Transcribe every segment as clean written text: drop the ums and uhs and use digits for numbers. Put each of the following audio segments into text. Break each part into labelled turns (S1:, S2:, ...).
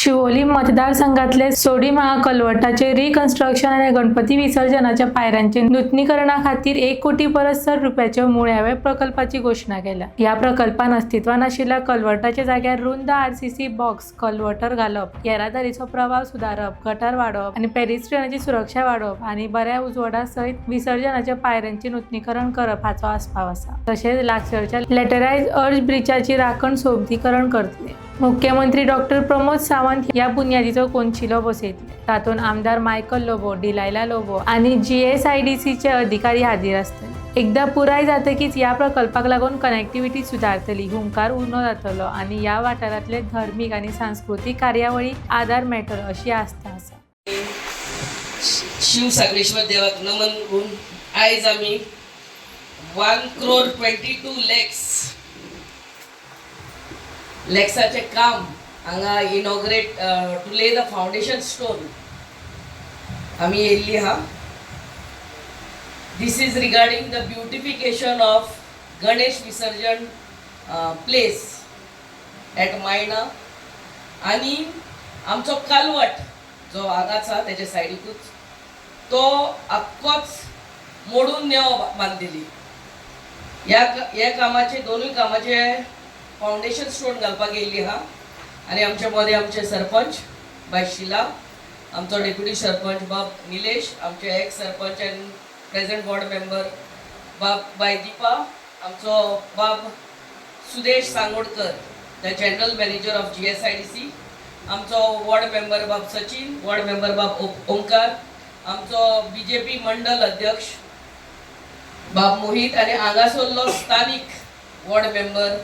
S1: शिवोली मतदारसंघातले सोडी महाकलवटाचे रिकन्स्ट्रक्शन आणि गणपती विसर्जनाच्या पायऱ्यांचे नूतनीकरणाखातीर 1 कोटी परस रुपयाच्या मुळाव्या प्रकल्पाची घोषणा केल्या। या प्रकल्पान अस्तित्वात आशिल्ल्या कलवटाच्या जाग्यार रुंद आरसीसी बॉक्स कलवटर घालप, येरादारीचो प्रवाह सुधारप, गटार वाडोवप आणि पेडेस्ट्रियनाची सुरक्षा वाडोवप आणि बऱ्या उजवाडा सयत विसर्जनाच्या पायऱ्यांचे नूतनीकरण करप हाचो आस्पाव आसा। तशेंच लागसारच्या लॅटराइज अर्ज ब्रिजाची राखण सोबतीकरण करतले। मुख्यमंत्री डॉक्टर प्रमोद सावंत या बुन्यादीचो कोनशिलो बसयतले। तातूंत आमदार मायकल लोबो, डिलायला लोबो आणि GSIDCचे अधिकारी हाजीर आसतले। एकदा पुराय जातकीच या प्रकल्पाक लागून कनेक्टिव्हिटी सुधारतली, हुंकार उणो जातलो आणि या वाठारांतले धर्मीक आणि सांस्कृतिक कार्यावळीक आदार मेळटलो अशी आस्था आसा।
S2: शिव सागरेश्वर देवाक नमन करून आयज आमी 1,22,00,000 लेक्साचे काम हांगा inaugurate to lay the foundation stone आमी येयल्ली हा। This is regarding the beautification of Ganesh Visarjan place eight मायना आणि आमचो कालवट जो हांगाचा तेच्या सायडीकूच तो आख्खोच मोडून नेव बांदिल्ली। या कामाचे दोनूय कामाचे फाउंडेशन स्टोन घालपाक येयल्ली हा आणि आमच्या मध्ये आमचे सरपंच बाय शिला, आमचो डेप्युटी सरपंच बाब निलेश, आमचे ex sarpanch and present ward member बाब बाय दीपा, आमचो बाब Sudesh Sangodkar the general manager of GSIDC, आमचो वॉर्ड मेंबर बाब सचिन, वॉर्ड मेंबर बाब ओंकार, आमचो BJP मंडल अध्यक्ष बाब मोहित आणि हांगासरलो स्थानिक वॉर्ड मेंबर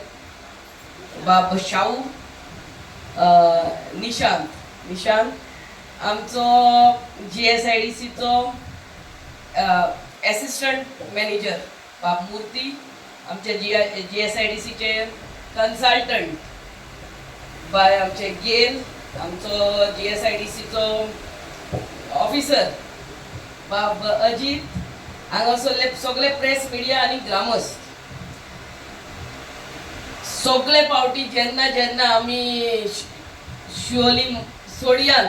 S2: बाब शाहू, निशांत, आमचो GSIDCचो असिस्टंट मॅनेजर बाब मूर्ती, आमचे GSIDCचे कन्सल्टंट बाय आमचे गेल, आमचो GSIDCचो ऑफिसर बाब अजित, हांगासरले सगळे प्रेस मिडिया आणि ग्रामस्थ सगळे पावटी जेन्ना जेन्ना आमी शिवोली सोडयान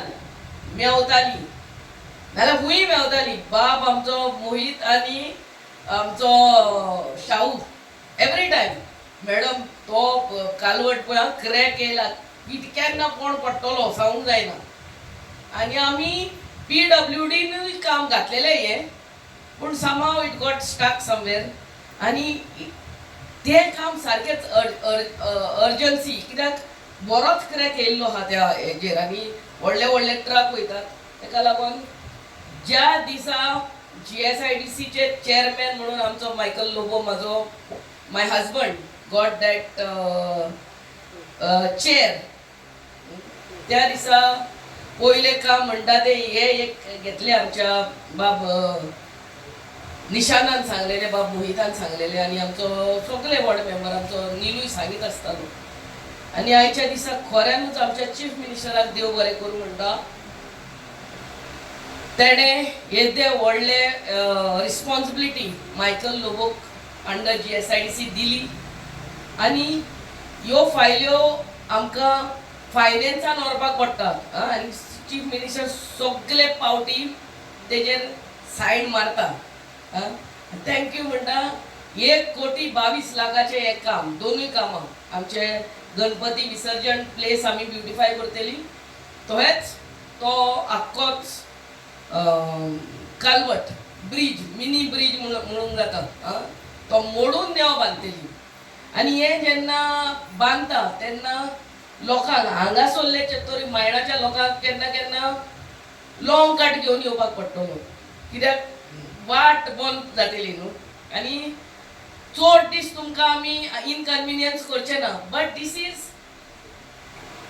S2: मेवताली नाल्यार हुंय मेवताली, बाब आमचो मोहित आणि आमचो शाहू एवरी टायम मॅडम तो कालवट पळय क्रॅक येयला, केन्ना कोण पडटलो सांगूंक जायना। आणि आमी PWDनूय काम घातलेलें हे, पूण somehow it got stuck somewhere आणि ते काम सारखेच अर्जन्सी कित्याक बरोच क्रॅक येयल्लो हा त्या हेजेर आणि व्हडले व्हडले ट्रक वयतात। ताका लागून ज्या दिसा GSIDCचे चेअरमॅन म्हणून आमचो मायकल लोबो म्हाजो माय हजबंड गॉट दॅट चेअर, त्या दिसा पयले काम म्हणटा ते हे एक घेतले आमच्या बाब निशानान सांगलेले, बाब मोहितान सांगलेले आणि आमचो सगळे वॉर्ड मेंबर आमचो नीलूय सांगीत आसतालो। आणि आयच्या दिसा खऱ्यानूच आमच्या चीफ मिनिस्टराक देव बरें करूं म्हणटा, तेणे येदे व्हडले रिस्पॉन्सिबिलिटी मायकल लोबोक अंडर GSIDC दिली आणि ह्यो फायल्यो आमकां फायनान्सान व्हरपाक पडटात आणि चीफ मिनिस्टर सगळे पावटी तेजेर सायन मारता। थँक्यू म्हणटा 1,22,00,000 हे काम, दोनूय कामां आमचे गणपती विसर्जन प्लेस आमी ब्युटिफाय करतली, तोच तो आख्खोच कालवट ब्रिज मिनी ब्रिज म्हणूंक जाता तो मोडून नेव बांदतली। आणि हे जेन्ना बांदता तेन्ना लोकांक हांगासरले तरी मायणाच्या लोकांक केन्ना केन्ना लॉंग कट घेवन येवपाक पडटलो, कित्याक वाट बंद जातली न्हू आणि चड दीस तुमकां आमी इनकन्विनियन्स करचे ना। बट दिस इज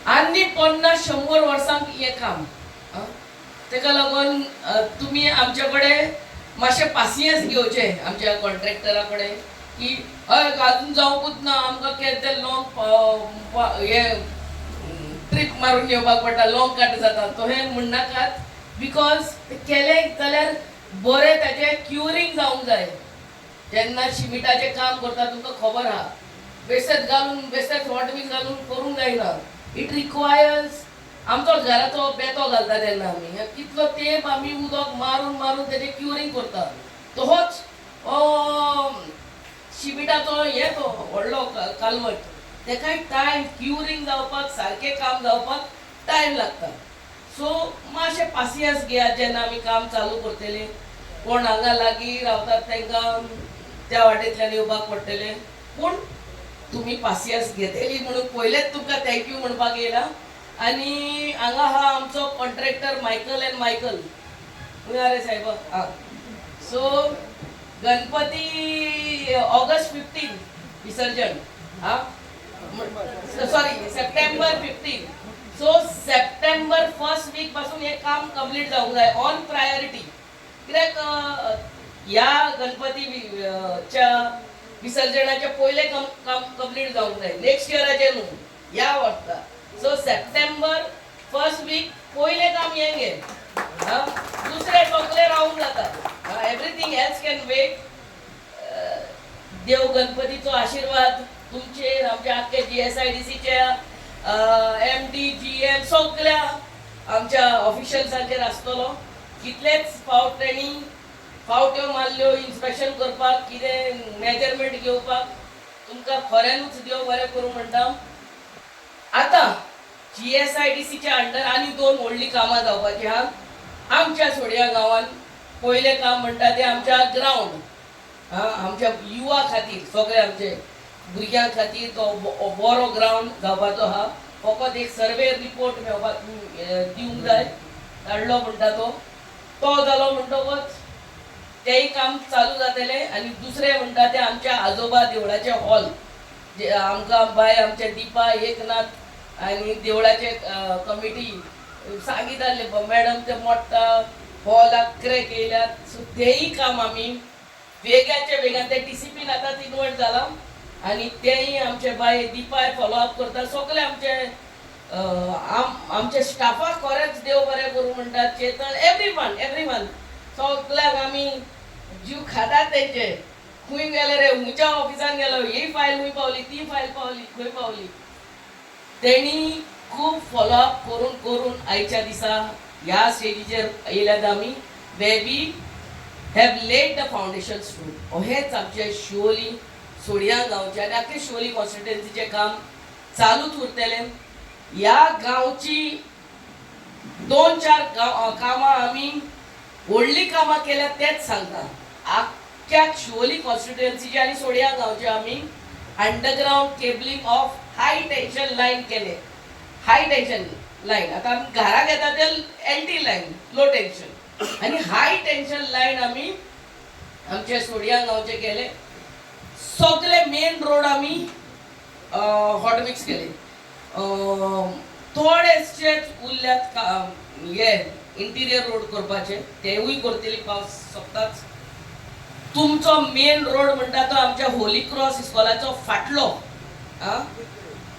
S2: आनी 50-100 वर्सांक हे काम, ताका लागून तुमी आमचे कडेन मातशें पासियन्स घेवचे आमच्या कॉन्ट्रॅक्टरा कडेन की हय अजून जावंकूच ना, आमकां केन्ना लॉंग हे ट्रीप मारून येवपाक पडटा, लॉंग कट जाता तो हे म्हणनाकात, बिकॉज केले जाल्यार बरें ताचें क्युरिंग जावंक जाय। जेन्ना शिमिटाचें काम करता तुमकां खबर आहा बेश्टेच घालून बेश्टेच वॉट बी घालून करूंक जायना, इट रिक्वायर्स आमचो घराचो बेतो घालता तेन्ना आमी कितलो तेंप आमी उदक मारून मारून तेजें क्युरींग करता तोच शिमिटाचो हे तो व्हडलो कालवट तेकाय टायम क्युरींग जावपाक सारकें काम जावपाक टायम लागता सो मातशें पासियन्स घेयात जेन्ना आमी काम चालू करतले कोण हांगा लागीं रावतात तांकां त्या वाटेंतल्यान येवपाक पडटलें पूण तुमी पासियन्स घेतली म्हणून पयलेच तुमकां थँक्यू म्हणपाक येयला आनी हांगा हा आमचो कॉन्ट्रॅक्टर मायकल एंड मायकल खंय रे सायब आं सो गणपती ऑगस्ट 15 विसर्जन हा sorry September 15 so September first week पासून हे काम कंप्लीट जावंक जाय ऑन प्रायोरिटी कित्याक ह्या गणपतीच्या विसर्जनाचे पयले काम कंप्लीट जावंक जाय नेक्स्ट इयराचे न्हू ह्या वर्सा सो सप्टेंबर फर्स्ट वीक पयले काम हें घे दुसरे सगळे रावूंक जाता एवरीथिंग एल्स कॅन वेट देव गणपतीचो आशीर्वाद तुमचेर आमच्या आख्खे GSIDCच्या MD GM सगळ्या आमच्या ऑफिशियल्सांचेर आसतलो कितलेच फावट तेणी फावट्यो मारल्यो इन्स्पेक्शन करपाक कितें मेजरमेंट घेवपाक तुमकां खऱ्यानूच देव बरें करूं म्हणटा आतां GSIDCच्या अंडर आनी 2 व्हडलीं कामां जावपाचीं आहा आमच्या सोड्या गांवांत पयलें काम म्हणटा तें आमच्या ग्रावंड आमच्या युवा खातीर सगळे आमचे भुरग्यां खातीर तो बरो ग्रावंड जावपाचो आहा फकत एक सर्वे रिपोर्ट मेळपाक दिवंक जाय धाडलो म्हणटा तो जालो म्हणटकच तेंय काम चालू जातलें आनी दुसरें म्हणटा तें आमच्या आजोबा देवळाचे हॉल जे आमकां बाय आमचे दिपा एकनाथ आनी देवळाचे कमिटी सांगिताले मॅडम ते मोडटा हॉलाक क्रॅक येयल्यात सो तेंय काम आमी वेगाचे वेगान ते TCPन आतांच इन्वॉल्व जाला आनी तेंय आमचे बाय दिपाय फॉलोअप करता सगळे आमचे स्टाफाक खरेंच देव बरें करूं म्हणटात चेतन एवरीवन सगळ्याक आमी जीव खातात तेंचे खंय गेले रे हुंच्या ऑफिसान गेलो ही फायल खंय पावली ती फायल पावली खंय पावली तेणी खूब फॉलोअप करून आयच्या दिसा ह्या स्टेजीचेर येयल्यात आमी we have laid the foundation stone हेच आमचे शिवोली सोडिया गांवचे आनी आख्खे शिवोली कॉन्स्टिट्युएन्सीचे काम चालूच उरतले ह्या गांवची 2-4 कामां आमी व्हडलीं कामां केल्यात तेच सांगता आख्ख्या शिवोली कॉन्स्टिट्युएन्सीचे आनी सोडिया गांवचे आमी underground cabling of high tension line केले हाय टेन्शन लायन आतां आमी घरा घेता ते LT लायन लो टेन्शन आणि हाय टेन्शन लाईन आम्ही आमच्या सोडिया गावचे केले सगळे मेन रोड आम्ही हॉट मिक्स केले थोडेशेच उरल्यात हे इंटिरियर रोड करपाचे तेवूय करतली पावस सोंपताच तुमचो मेन रोड म्हणटा तो आमच्या होली क्रॉस इस्कॉलाचो फाटलो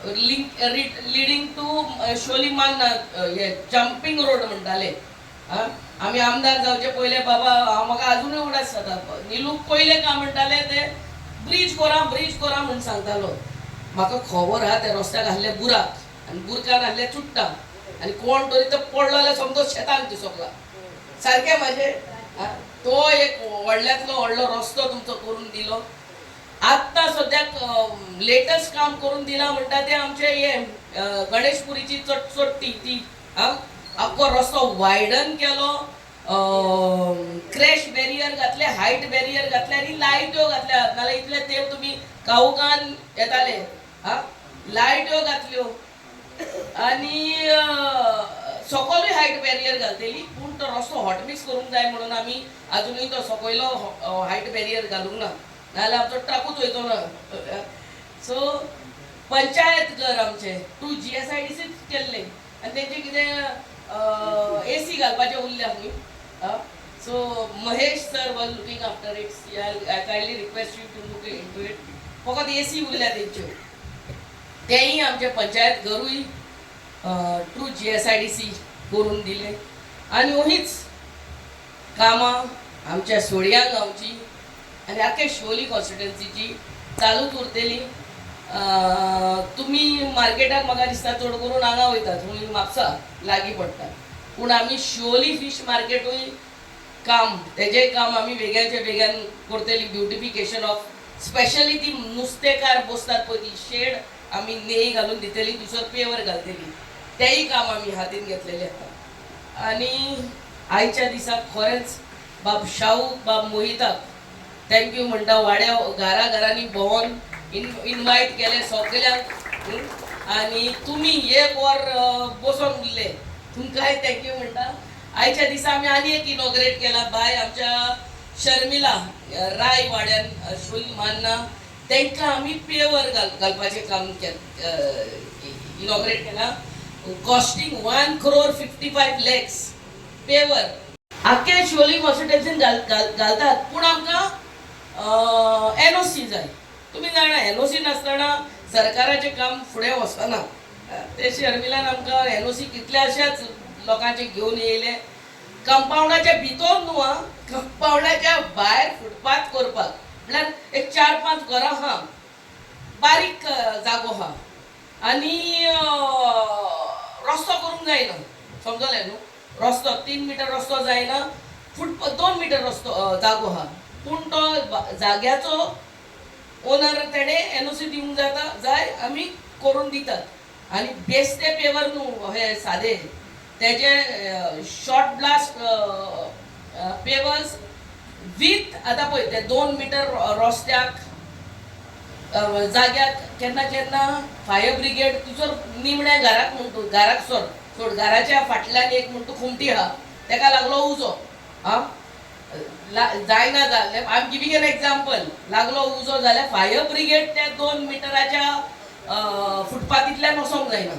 S2: लिडिंग टू शोलीमान हे जम्पिंग रोड म्हणटाले आम्ही आमदार जावचे पयले बाबा म्हाका अजूनय उडास जाता निलूक पयले काम म्हणटाले ते ब्रिज करा म्हणून सांगतालो म्हाका खबर आहा ते रस्त्याक आहले बुराक आनी बुरकान आहले चुट्टा आनी कोण तरी तो पडलो जाल्यार समजो शेतान दिसोकला सारकें म्हाजे तो एक व्हडल्यांतलो व्हडलो रस्तो तुमचो करून दिलो आत्ता सद्याक लेटेस्ट काम करून दिला म्हणटा ते आमचे हे गणेशपुरीची चटचोट्टी ती आख्खो रस्तो वायडन केलो क्रॅश बॅरियर घातले हायट बॅरियर घातले आनी लायट्यो घातल्या नाल्यार इतले तेंप तुमी कावकान येताले लायट्यो घातल्यो आनी सकयलूय हायट बॅरियर घालतली पूण तो रस्तो हॉट मिक्स करूंक जाय म्हणून आमी अजुनूय तो सकयलो हायट बॅरियर घालूंक ना नाल्यार आमचो ट्रकूच वयतो ना सो पंचायत घर आमचे 2 GSIDC केल्ले आनी तेंचे कितें AC घालपाचें उरल्या खंय so Mahesh sir was looking after it I kindly request you to look into it फकत AC उरल्या तेंच्यो तेंय आमचे पंचायत घरूय थ्रू GSIDC करून दिले आनी हीच कामां आमच्या सोडिया गांवची आनी आख्खे शिवोली कॉन्स्टिट्युएन्सीची चालूच उरतली तुमी मार्केटाक म्हाका दिसता चड करून हांगा वयतात थंय म्हापसा लागीं पडटा पूण आमी शिवोली फीश मार्केटूय काम तेजेंय काम आमी वेगळ्याच्या वेगळ्यान करतली ब्युटिफिकेशन ऑफ स्पेशली ती नुस्तेकार बसतात पळय ती शेड आमी नेई घालून दितली दुसर पेवर घालतली तेंय काम आमी हातीन घेतलेलें आसा आनी आयच्या दिसा खरेंच बाब शाहू बाब मोहिताक थँक्यू म्हणटा वाड्या घरांनी भोंवून इनवायट केले सगळ्यांक आनी तुमी एक वर बसोन उरले तुमकांय थँक्यू म्हणटा आयच्या दिसा आमी आनी एक इनॉग्रेट केला बाय आमच्या शर्मिला राय वाड्यान शोल मान्ना तांकां आमी पेवर घालपाचें काम इनॉग्रेट केला कॉस्टिंग 1,55 lakhs पेवर आख्या शिवोली कॉन्स्टिट्युएन्सीन घालतात पूण आमकां NOC जाय तुम्ही जाणा NOC नासतना सरकाराचें काम फुडें वचना ते शर्मिलान आमकां NOC कितल्याशाच लोकांचे घेवन येयले कंपाउंडाच्या भितर न्हू कंपाउंडाच्या भायर फुटपाथ करपाक म्हळ्यार एक 4-5 घरां आहा बारीक जागो आहा आनी रस्तो करूंक जायना समजलें न्हू रस्तो 3 मीटर रस्तो जायना फुटपाथ 2 मीटर रस्तो जागो आहा पूण तो जाग्याचो ओनर तेणे NOC दिवंक जाय आमी करून दितात आनी बेस्ते पेवर न्हू हे सादे तेजे शॉर्ट ब्लास्ट पेवर्स विथ आतां पळय ते 2 मीटर रस्त्याक जाग्याक केन्ना केन्ना फायर ब्रिगेड तुजो निमण्या घराक म्हणटू घराक सोड घराच्या फाटल्यान एक म्हणटू खुमटी आहा तेका लागलो उजो जायना जालें I am giving an example लागलो उजो जाल्यार फायर ब्रिगेड त्या 2 मिटराच्या फुटपाथींतल्यान वचोंक जायना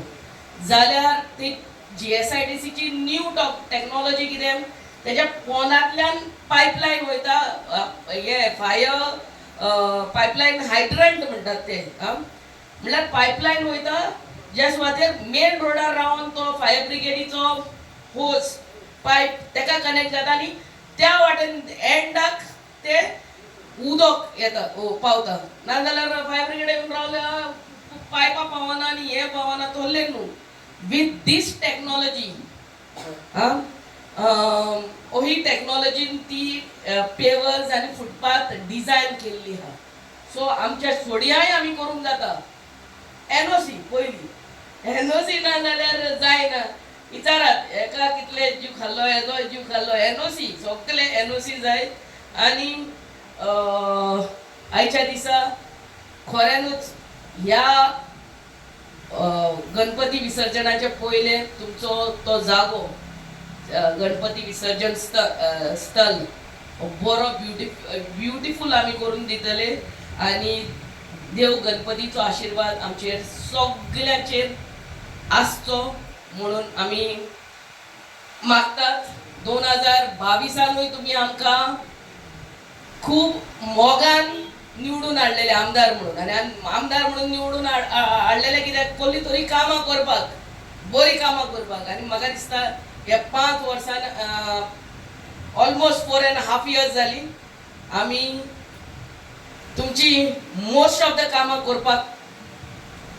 S2: जाल्यार ती GSIDC ची न्यू टेक्नॉलॉजी कितें तेज्या पोंदांतल्यान पायपलायन वयता हे फायर पायपलायन हायड्रंट म्हणटात ते म्हणल्यार पायपलायन वयता ज्या सुवातेर मेन रोडार रावन तो फायर ब्रिगेडीचो होज पायप तेका कनेक्ट जाता आनी त्या वाटेन एंडाक ते उदक येता पावता नाजाल्यार फायर ब्रिगेड येवन रावल्या पायपा पावना आनी हे पावना तोल्ले न्हू विथ दीस टेक्नॉलॉजी ही टेक्नॉलॉजीन ती पेवर्स आनी फुटपाथ डिझायन केल्ली आहा सो आमच्या सोडयाय आमी करूंक जाता NOC पयली NOC ना जाल्यार जायना विचारात एका कितले जीव खाल्लो हेजो जीव खाल्लो NOC सगळे NOC जाय आनी आयच्या दिसा खऱ्यानूच ह्या गणपती विसर्जनाचे पयले तुमचो तो जागो गणपती विसर्जन स्थल बरो ब्युटिफूल आमी करून दितले आनी देव गणपतीचो आशिर्वाद आमचेर सगळ्यांचेर आसचो म्हणून आमी मागतात 2022 तुमी आमकां खूब मोगान निवडून हाडलेले आमदार म्हणून आनी आमदार म्हणून निवडून हाडलेले कित्याक कसली तरी कामां करपाक बरी कामां करपाक आनी म्हाका दिसता ह्या 5 वर्सान ऑलमोस्ट 4.5 years जाली आमी तुमची मोस्ट ऑफ द कामां करपाक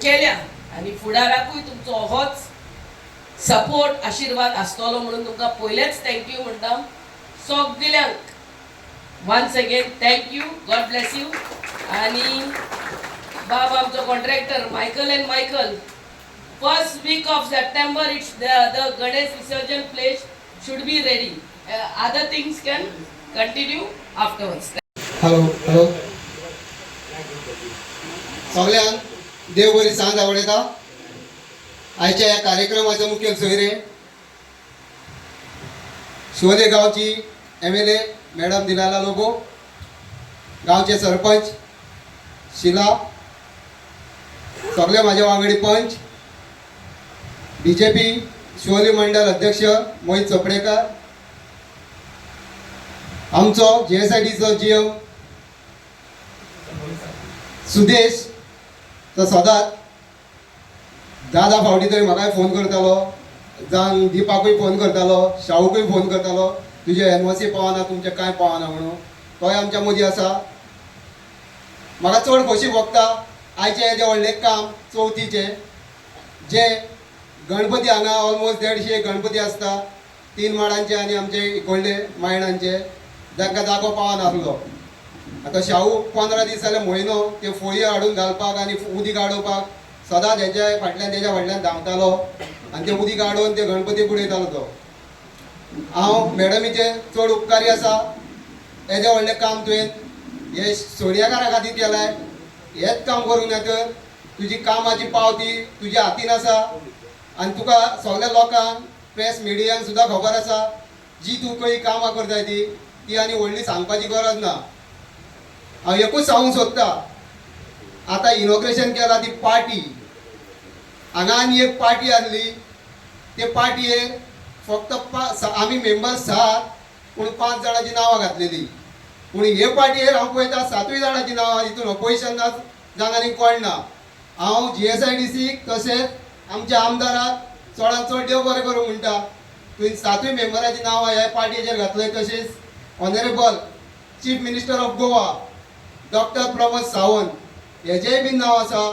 S2: केल्या आनी फुडाराकूय तुमचो होच सपोर्ट आशिर्वाद आसतलो म्हणून तुमकां पयलेच थँक्यू म्हणटा सगळ्यांक once again thank you God bless you आनी बाब आमचो contractor Michael and Michael first week of September it's the Ganesh Visarjan place should be ready. Other things can continue afterwards.
S3: Hello सगळ्यांक देव बरी सांज आवडटा आयच्या ह्या कार्यक्रमाचे मुखेल सोयरे शिवोले गांवची MLA मॅडम दिलाला लोबो गांवचे सरपंच शिला सगळे माझे वांगडी पंच BJP शिवोली मंडल अध्यक्ष मोहित चोपडेकर आमचो JSIDचो GM सुदेश तो सदांच दादा फावटी तरी म्हाकाय फोन करतालो जावन दिपाकूय फोन करतालो शाहूकूय फोन करतालो तुजे NOC पावना तुमचें कांय पावना म्हणून तोय आमच्या मदीं आसा म्हाका चड खोशी भोगता आयचें हेजें व्हडलें काम चवथीचें जे गणपती हांगा ऑलमोस्ट 150 गणपती असता 3 माडांचे आनी आमचे इकोडले मायणांचे तांकां जागो पावनासलो. आतां शाहू 15 दीस जाले म्हयनो ते फोळयो हाडून घालपाक आनी उदीक आडोवपाक सदांच तेच्या फाटल्यान धांवतालो आनी ते उदीक आडोवन ते गणपती बुडयतालो तो. हांव मॅडमीचे चड उपकारी आसा. हेजें व्हडलें काम तुवें हे सोडयाकारा खातीर केलाय. हेच काम करूंक ना तर तुजी कामाची पावती तुज्या हातीन आसा आनी तुका सगळ्या लोकांक प्रेस मिडियांक सुद्दां खबर आसा जी तूं खंय कामां करताय ती आनी व्हडली सांगपाची गरज ना. हांव एकूच सांगूंक सोदता, आतां इनॉग्रेशन केला ती पार्टी, हांगा आनी एक पार्टी आहली, ते पार्टयेर फक्त आमी मेंबर्स 7 पूण 5 जाणांची नांवां घातलेली. पूण हे पार्टयेर हांव पळयता 7 जाणांची नांवां हितून ऑपोजिशन ना जाणांनी कोण ना. हांव GSIDCक तशेंच आमच्या आमदाराक चडांत चड देव बरें करूं म्हणटा. तुवें 7 मेंबरांची नांवां ह्या पार्टयेचेर घातलय. तशेंच honourable chief minister of Goa doctor Pramod Sawant हेजेंय बीन नांव आसा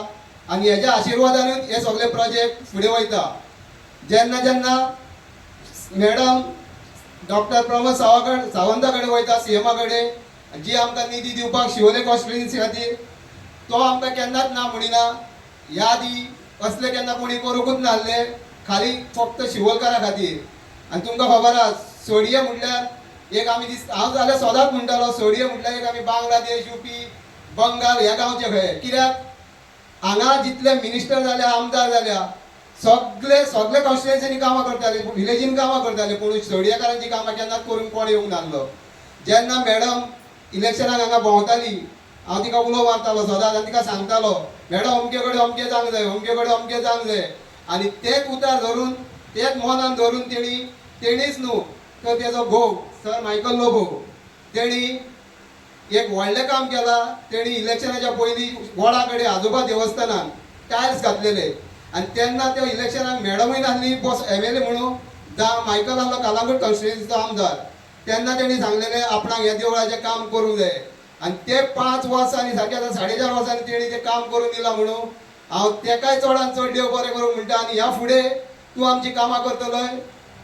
S3: आनी हेज्या आशिर्वादानूच हे सगळे प्रोजेक्ट फुडें वयता. जेन्ना जेन्ना मॅडम डॉक्टर प्रमोद सावंता कडेन वयता CMA कडेन जी आमकां निधी दिवपाक शिवोले कॉन्स्टिट्युएन्सी खातीर, तो आमकां केन्नाच ना म्हणिना. यादी असले केन्ना कोणी करूंकूच नासले, खाली फक्त शिवोलकारा खातीर. आनी तुमकां खबर आसा सोडये म्हटल्यार एक आमी हांव जाल्यार सदांच म्हणटालो सोडये म्हटल्यार एक आमी बांगलादेश UP बंगाल ह्या गांवचे खंय. कित्याक हांगा जितले मिनिस्टर जाल्या आमदार जाल्या सगळे कॉन्स्टिट्युएन्सीनी कामां करताले, विलेजीन कामां करताले, पूण सोडयेकारांची कामां केन्नाच करून कोण येवंक नासलो. जेन्ना मॅडम इलेक्शनाक हांगा भोंवताली हांव तिका उलो मारतालो सदांच आनी तिका सांगतालो मॅडम अमके कडेन अमकें जावंक जाय, अमके कडेन अमकें जावंक जाय. आनी तेच उतार धरून तेच मनान धरून तेणीच न्हू तर तेजो घोव सर मायकल लोबो तेणी एक व्हडलें काम केलां. तेणी इलेक्शनाच्या पयलीं वडा कडेन आजोबा देवस्थानान टायल्स घातलेले आनी तेन्ना त्यो इलेक्शनाक मॅडमूय नासली MLA म्हणून मायकल आसलो कालांगूट कॉन्स्टिट्युएन्सीचो आमदार. तेन्ना तेणी सांगलेलें आपणाक ह्या देवळाचें काम करूंक जाय आनी ते 5 वर्सांनी सारकें आतां 4.5 वर्सांनी तेणी तें काम करून दिलां म्हणून हांव तेकाय चडांत चड देव बरें करूं म्हणटा. आनी ह्या फुडें तूं आमची कामां करतलोय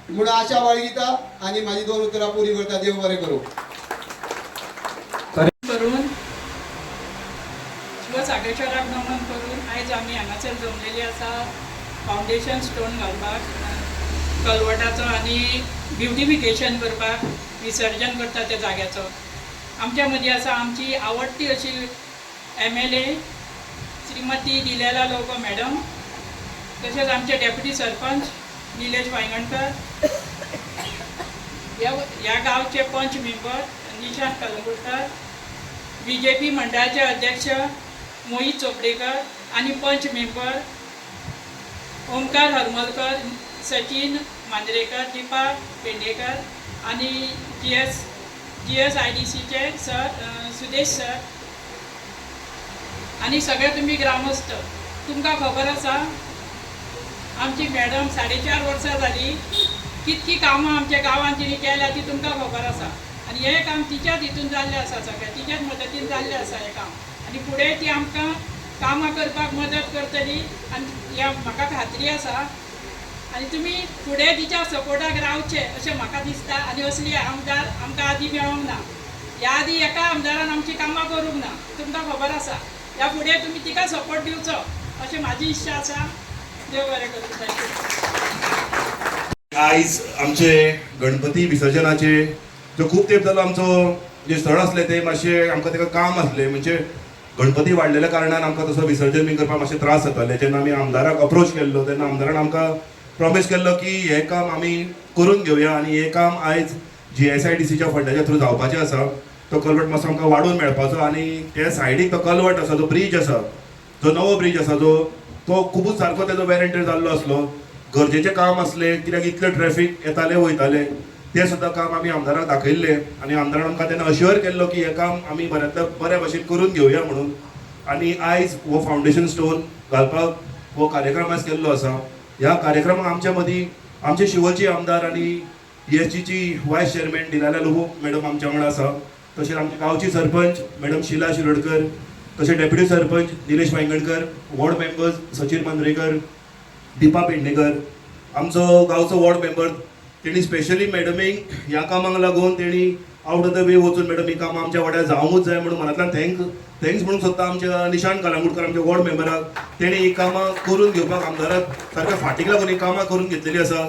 S3: म्हणून आशा बाळगिता आनी म्हाजी 2 उतरां पुरी करता. देव बरें करूं.
S4: करून शिव सागरेश्वराक नमन करून आयज आमी हांगासर जमलेली आसा फावंडेशन स्टोन घालपाक कलवटाचो आनी ब्युटिफिकेशन करपाक विसर्जन करता त्या जाग्याचो. आमच्या मदीं आसा आमची आवडटी अशी MLA श्रीमती दिलेला लोको मॅडम, तशेंच आमचे डेप्युटी सरपंच निलेश वांयगणकर, ह्या गांवचे पंच मेंबर निशांत कलंगुटकर, BJP मंडळाचे अध्यक्ष मोहित चोपडेकर आनी पंच मेंबर ओमकार हरमलकर, सचिन मांद्रेकर, दीपा पेडणेकर आनी GSIDCचे सर सुदेश सर आनी सगळे तुमी ग्रामस्थ. तुमकां खबर आसा आमची मॅडम 4.5 वर्सां जाली कितकी कामां आमच्या गांवांत तिणी केल्या ती तुमकां खबर आसा. आनी हें काम तिच्याच हितून जाल्लें आसा, सगळें तिच्याच मदतीन जाल्लें आसा हें काम. आनी फुडें ती आमकां कामां करपाक मदत करतली आनी ह्या म्हाका खात्री आसा. आनी तुमी फुडें तिच्या सपोर्टाक रावचे अशें म्हाका दिसता. आनी असली आमदार आमकां आदीं मेळोंक ना. ह्या आदीं एका आमदारान आमची कामां करूंक ना, तुमकां खबर आसा. ह्या फुडें तुमी तिका सपोर्ट दिवचो अशें म्हाजी इच्छा आसा. देव बरें करूं. थँक्यू.
S5: आयज आमचे गणपती विसर्जनाचे जो खूब तेंप जालो आमचो जे स्थळ आसलें तें मातशें आमकां तेका काम आसलें. म्हणजे गणपती वाडलेल्या कारणान आमकां तसो विसर्जन बी करपाक मातशे त्रास जाताले. जेन्ना आमी आमदाराक अप्रोच केल्लो तेन्ना आमदारान आमकां प्रॉमिस केल्लो की हें काम आमी करून घेवया आनी हें काम आयज GSIDCच्या फंडाच्या थ्रू जावपाचें आसा. तो कलवट मातसो आमकां वाडोवन मेळपाचो आनी त्या सायडीक तो कलवट आसा, जो ब्रीज आसा, जो नवो ब्रीज आसा, तो खुबूच सारको तेजो वेर एंड टेर जाल्लो आसलो. गरजेचें काम आसलें कित्याक इतलें ट्रॅफीक येताले वयताले. तें सुद्दां काम आमी आमदाराक दाखयल्लें आनी आमदारान आमकां तेन्ना अश्युअर केल्लो की हें काम आमी बऱ्या भशेन करून घेवया म्हणून. आनी आयज हो फावंडेशन स्टोन घालपाक हो कार्यक्रम आयज केल्लो आसा. ह्या कार्यक्रमाक आमच्या मदीं आमचे शिवोलची आमदार आनी ESGची वायस चेअरमॅन दिलाला लोबो मॅडम आमच्या वांगडा आसा. तशेंच आमची गांवची सरपंच मॅडम शिला शिरोडकर, तशें deputy sarpanch Nilesh Vaingankar, ward members Sachin Mandrekar, Deepa Pednekar आमचो गांवचो वॉर्ड मेंबर, तेणी स्पेशली मॅडमीक ह्या कामाक लागून तेणी आउट ऑफ द वे वचून मॅडम ही कामां आमच्या वाड्यार जावंकूच जाय म्हणून मनांतल्यान थँक्स म्हणूंक सोदता आमच्या निशांत कलंगूटकर आमच्या वॉर्ड मेंबराक. तेणी ही कामां करून घेवपाक आमदाराक सारक्या फाटीक लागून ही कामां करून घेतलेली आसा.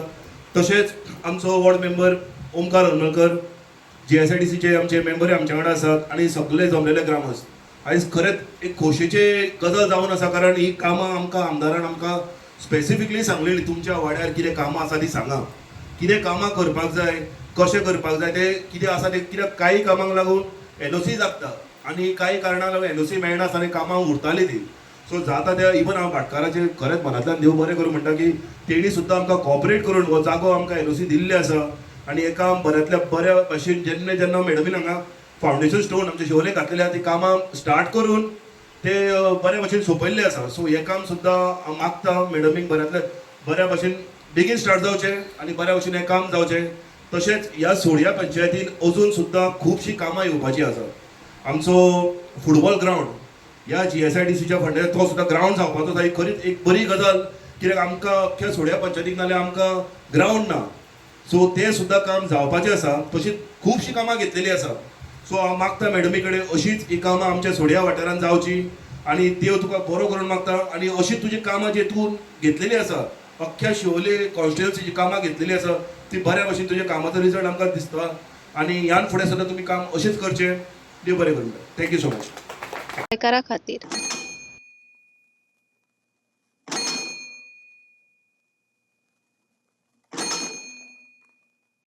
S5: तशेंच आमचो वॉर्ड मेंबर ओमकार हरमलकर, GSIDCचे आमचे मेंबरूय आमच्या वांगडा आसात आनी सगळे जमलेले ग्रामस्थ. आयज खरेंच एक खोशयेचे गजाल जावन आसा, कारण ही कामां आमकां आमदारान आमकां स्पेसिफिकली सांगलेली, तुमच्या वाड्यार कितें कामां आसा ती सांगा, कितें कामां करपाक जाय, कशें करपाक जाय ते कितें आसा ते. कित्याक कांय कामांक लागून NOC लागता आनी कांय कारणाक लागून NOC मेळना आनी कामां उरताली ती. सो जाता त्या इवन हांव भाटकाराचे खरेंच मनांतल्यान देव बरें करूं म्हणटा की तेणी सुद्दां आमकां कॉपरेट करून हो जागो आमकां NOC दिल्ले आसा आनी एका बऱ्यांतल्या बऱ्या भशेन जेन्ना मॅडमीन हांगा फावंडेशन स्टोन आमचे शिवोले घातलेले आहा ती कामां स्टार्ट करून ते बऱ्या भशेन सोंपयल्ले आसा. सो हें काम सुद्दां हांव मागता मॅडमीक बऱ्या भशेन बेगीन स्टार्ट जावचें आनी बऱ्या भशेन हें काम जावचें. तशेंच ह्या सोडिया पंचायतीन अजून सुद्दां खुबशीं कामां येवपाची आसा. आमचो फुटबॉल ग्रावंड ह्या GSIDCच्या फंड्यान तो सुद्दां ग्रावंड जावपाचो आसा. ही खरीच एक बरी गजाल, कित्याक आमकां अख्ख्या सोडिया पंचायतीक नाल्यार आमकां ग्रावंड ना. सो तें सुद्दां काम जावपाचें आसा. तशींच खुबशीं कामां घेतलेलीं आसा. सो हांव मागता मॅडमी कडेन अशींच ही कामां आमच्या सोडिया वाठारांत जावची आनी देव तुका बरो करून मागता. आनी अशींच तुजी कामां जी तूं घेतलेली आसा, अख्ख्या शिवोले कॉन्स्टिट्युन्सीची कामां घेतलेली आसा, ती बऱ्या भशेन तुज्या कामाचो रिजल्ट आमकां दिसता आनी ह्यान फुडें सुद्दां तुमी काम अशेंच करचें. देव बरें करूं. Thank you so much.
S6: गोंयकारा खातीर